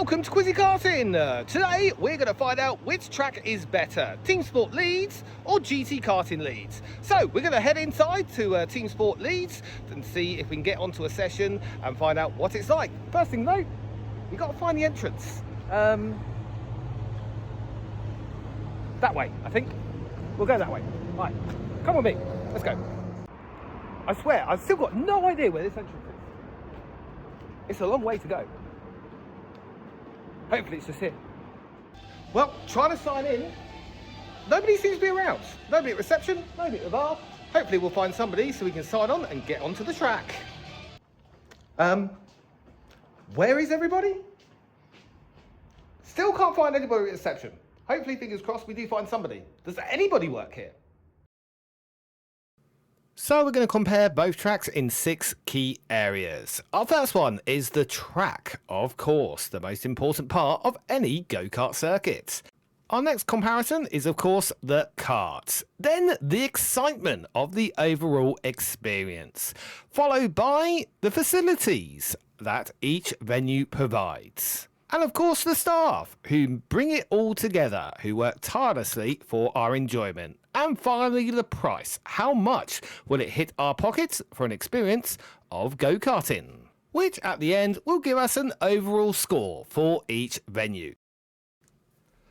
Welcome to Quizzy Karting! Today we're going to find out which track is better, TeamSport Leeds or GT Karting Leeds. So we're going to head inside to TeamSport Leeds and see if we can get onto a session and find out what it's like. First thing though, we've got to find the entrance. That way, I think. We'll go that way. Right, come with me, let's go. I swear, I've still got no idea where this entrance is. It's a long way to go. Hopefully it's just here. Well, trying to sign in. Nobody seems to be around. Nobody at reception, nobody at the bar. Hopefully we'll find somebody so we can sign on and get onto the track. Where is everybody? Still can't find anybody at reception. Hopefully, fingers crossed, we do find somebody. Does anybody work here? So we're going to compare both tracks in 6 key areas. Our first one is the track, of course, the most important part of any go-kart circuit. Our next comparison is, of course, the karts. Then the excitement of the overall experience, followed by the facilities that each venue provides. And of course the staff, who bring it all together, who work tirelessly for our enjoyment. And finally the price. How much will it hit our pockets for an experience of go-karting? Which at the end will give us an overall score for each venue.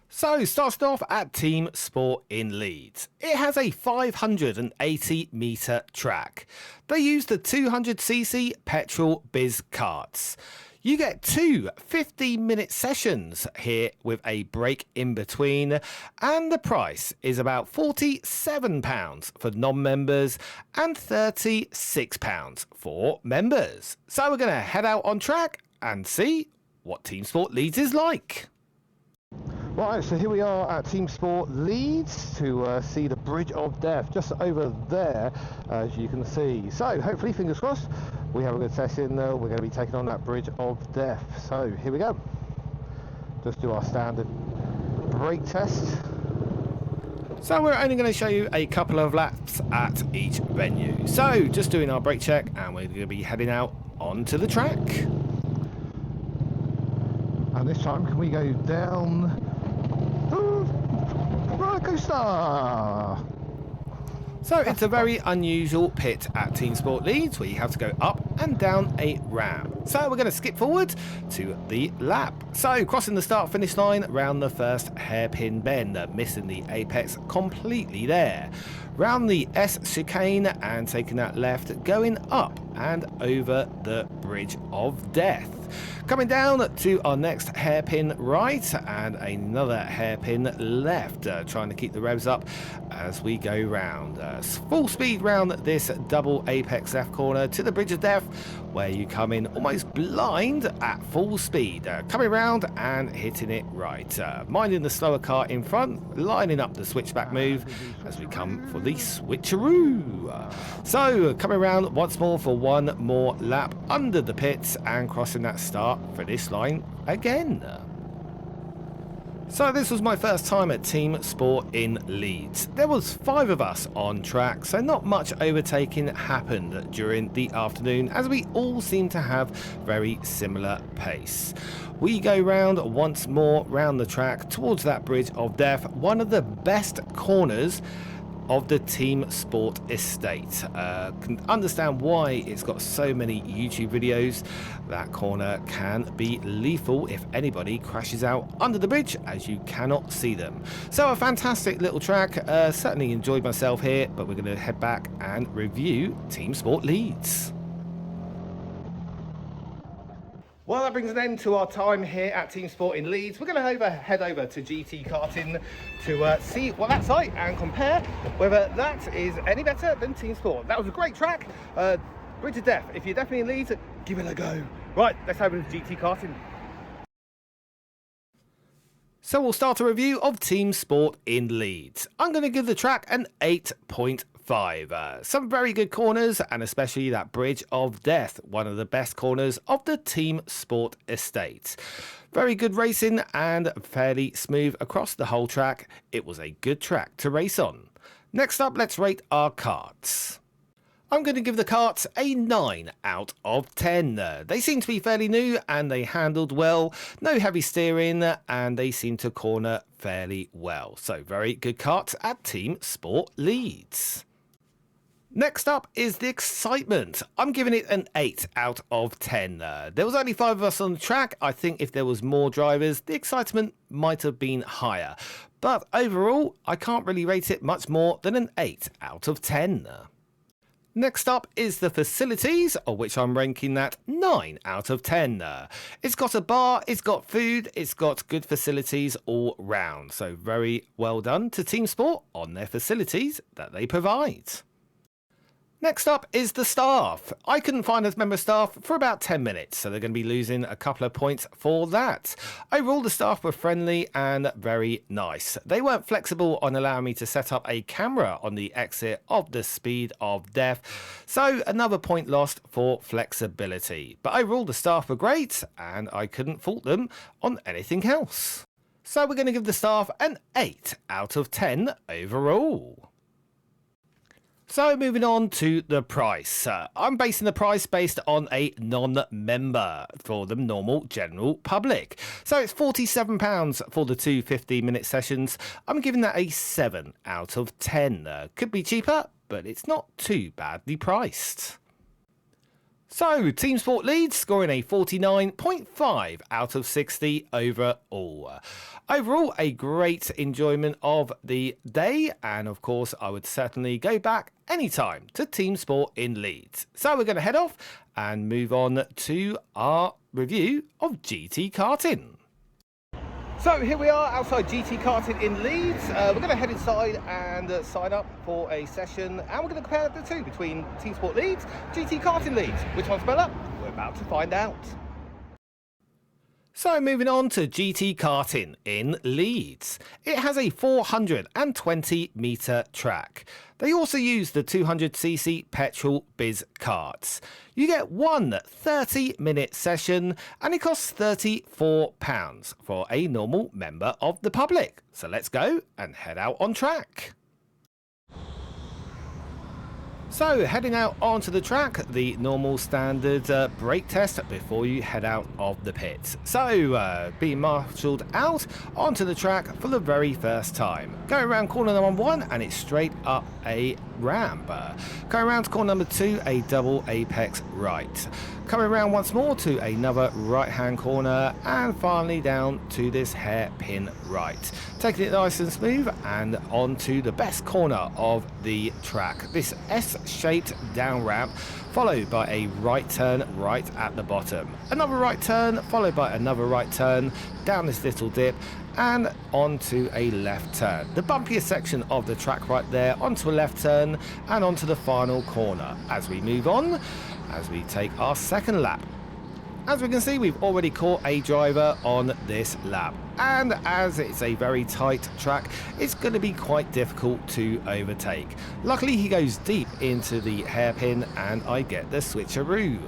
So starting off at TeamSport in Leeds. It has a 580 metre track. They use the 200cc petrol biz karts. You get 2 15-minute sessions here with a break in between, and the price is about £47 for non-members and £36 for members. So we're going to head out on track and see what TeamSport Leeds is like. Right, so here we are at TeamSport Leeds to see the Bridge of Death just over there, as you can see. So hopefully, fingers crossed, we have a good session. We're going to be taking on that Bridge of Death. So here we go. Just do our standard brake test. So we're only going to show you a couple of laps at each venue. So just doing our brake check, and we're going to be heading out onto the track. And this time, can we go down? Roller coaster! So it's a very unusual pit at TeamSport Leeds where you have to go up and down a ramp. So we're going to skip forward to the lap. So crossing the start finish line round the first hairpin bend, missing the apex completely there. Round the S chicane and taking that left, going up and over the Bridge of Death. Coming down to our next hairpin right and another hairpin left, trying to keep the revs up as we go round. Full speed round this double apex left corner to the Bridge of Death, where you come in almost blind at full speed, coming round and hitting it right. Minding the slower car in front, lining up the switchback move as we come for the switcheroo. So coming around once more for one more lap under the pits and crossing that start finish line again. So this was my first time at TeamSport in Leeds. There was 5 of us on track, so not much overtaking happened during the afternoon as we all seem to have very similar pace. We go round once more round the track towards that Bridge of Death, one of the best corners of the TeamSport estate. Can understand why it's got so many YouTube videos. That corner can be lethal if anybody crashes out under the bridge, as you cannot see them. So a fantastic little track. Certainly enjoyed myself here, but we're going to head back and review TeamSport Leeds. Well, that brings an end to our time here at TeamSport in Leeds. We're going to head over to GT Karting to see what that's like and compare whether that is any better than TeamSport. That was a great track. Bridge of Death. If you're definitely in Leeds, give it a go. Right, let's head over to GT Karting. So we'll start a review of TeamSport in Leeds. I'm going to give the track an 8.5. Some very good corners, and especially that Bridge of Death, one of the best corners of the TeamSport estate. Very good racing and fairly smooth across the whole track. It was a good track to race on. Next up, let's rate our karts. I'm going to give the karts a 9 out of 10. They seem to be fairly new and they handled well, no heavy steering, and they seem to corner fairly well. So very good karts at TeamSport Leeds. Next up is the excitement. I'm giving it an 8 out of 10. There was only 5 of us on the track. I think if there was more drivers, the excitement might have been higher. But overall, I can't really rate it much more than an 8 out of 10. Next up is the facilities, of which I'm ranking that 9 out of 10. It's got a bar, it's got food, it's got good facilities all round. So very well done to TeamSport on their facilities that they provide. Next up is the staff. I couldn't find a member of staff for about 10 minutes, so they're going to be losing a couple of points for that. Overall, the staff were friendly and very nice. They weren't flexible on allowing me to set up a camera on the exit of the speed of death, so another point lost for flexibility. But overall, the staff were great, and I couldn't fault them on anything else. So we're going to give the staff an 8 out of 10 overall. So moving on to the price. I'm basing the price based on a non-member for the normal general public. So it's £47 for the two 15-minute sessions. I'm giving that a 7 out of 10. Could be cheaper, but it's not too badly priced. So, TeamSport Leeds scoring a 49.5 out of 60 overall. Overall, a great enjoyment of the day, and of course, I would certainly go back anytime to TeamSport in Leeds. So, we're going to head off and move on to our review of GT Karting. So here we are outside GT Karting in Leeds. We're going to head inside and sign up for a session, and we're going to compare the two between TeamSport Leeds, GT Karting Leeds. Which one's better? We're about to find out. So moving on to GT Karting in Leeds. It has a 420 metre track. They also use the 200cc petrol biz karts. You get one 30-minute session and it costs £34 for a normal member of the public. So let's go and head out on track. So heading out onto the track, the normal standard brake test before you head out of the pits. So being marshalled out onto the track for the very first time. Going around corner number 1 and it's straight up a ramp. Going around to corner number 2, a double apex right. Coming around once more to another right hand corner and finally down to this hairpin right. Taking it nice and smooth and onto the best corner of the track. This S-shaped down ramp followed by a right turn right at the bottom. Another right turn followed by another right turn down this little dip and onto a left turn. The bumpiest section of the track right there, onto a left turn and onto the final corner. As we move on, as we take our second lap. As we can see, we've already caught a driver on this lap, and as it's a very tight track, it's going to be quite difficult to overtake. Luckily, he goes deep into the hairpin and I get the switcheroo.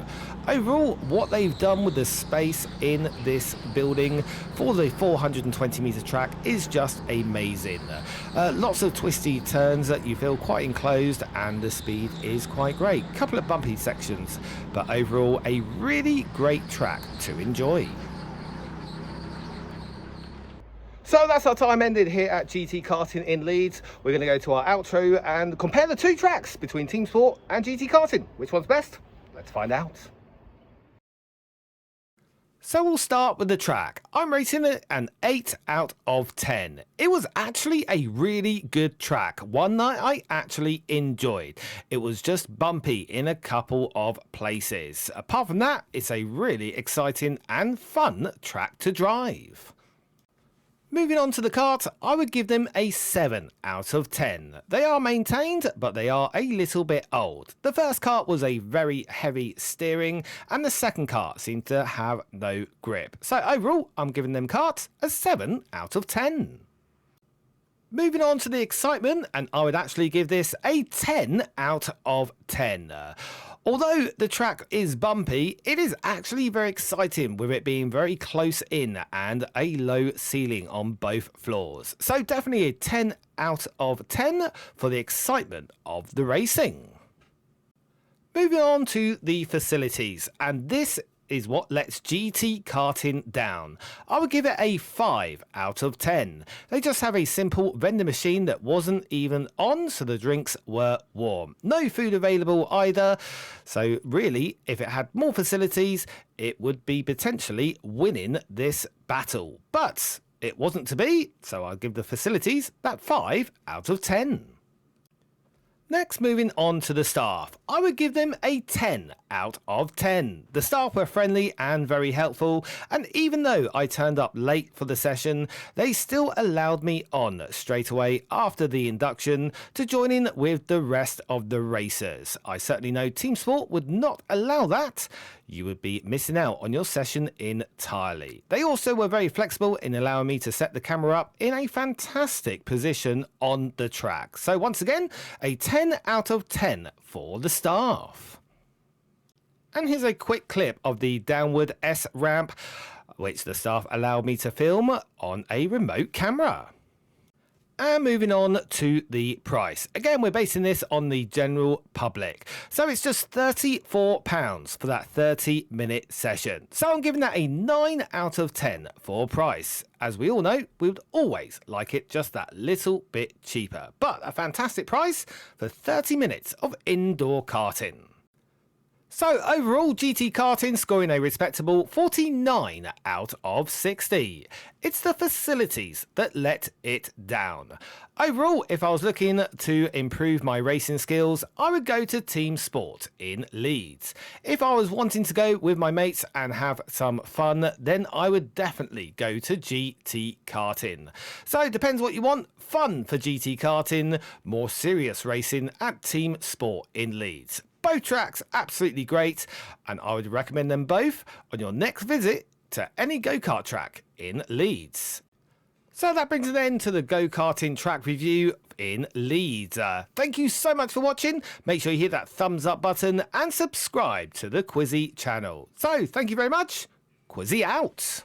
Overall, what they've done with the space in this building for the 420 metre track is just amazing. Lots of twisty turns that you feel quite enclosed and the speed is quite great. Couple of bumpy sections, but overall a really great track to enjoy. So that's our time ended here at GT Karting in Leeds. We're going to go to our outro and compare the two tracks between TeamSport and GT Karting. Which one's best? Let's find out. So we'll start with the track. I'm rating it an 8 out of 10. It was actually a really good track, one that I actually enjoyed. It was just bumpy in a couple of places. Apart from that, it's a really exciting and fun track to drive. Moving on to the kart, I would give them a 7 out of 10. They are maintained, but they are a little bit old. The first kart was a very heavy steering, and the second kart seemed to have no grip. So overall, I'm giving them karts a 7 out of 10. Moving on to the excitement, and I would actually give this a 10 out of 10. Although the track is bumpy, it is actually very exciting with it being very close in and a low ceiling on both floors. So definitely a 10 out of 10 for the excitement of the racing. Moving on to the facilities, and this is what lets GT Karting down. I would give it a 5 out of 10. They just have a simple vending machine that wasn't even on, so the drinks were warm. No food available either, so really, if it had more facilities, it would be potentially winning this battle. But it wasn't to be, so I'll give the facilities that 5 out of 10. Next, moving on to the staff, I would give them a 10 out of 10. The staff were friendly and very helpful, and even though I turned up late for the session, they still allowed me on straight away after the induction to join in with the rest of the racers. I certainly know TeamSport would not allow that. You would be missing out on your session entirely. They also were very flexible in allowing me to set the camera up in a fantastic position on the track. So once again, a 10 out of 10 for the staff. And here's a quick clip of the downward S ramp, which the staff allowed me to film on a remote camera. And moving on to the price. Again, we're basing this on the general public. So it's just £34 for that 30-minute session. So I'm giving that a 9 out of 10 for price. As we all know, we would always like it just that little bit cheaper. But a fantastic price for 30 minutes of indoor karting. So overall, GT Karting scoring a respectable 49 out of 60. It's the facilities that let it down. Overall, if I was looking to improve my racing skills, I would go to TeamSport in Leeds. If I was wanting to go with my mates and have some fun, then I would definitely go to GT Karting. So it depends what you want. Fun for GT Karting, more serious racing at TeamSport in Leeds. Both tracks absolutely great, and I would recommend them both on your next visit to any go-kart track in Leeds. So that brings an end to the go-karting track review in Leeds. Thank you so much for watching. Make sure you hit that thumbs up button and subscribe to the Quizzy channel. So thank you very much. Quizzy out.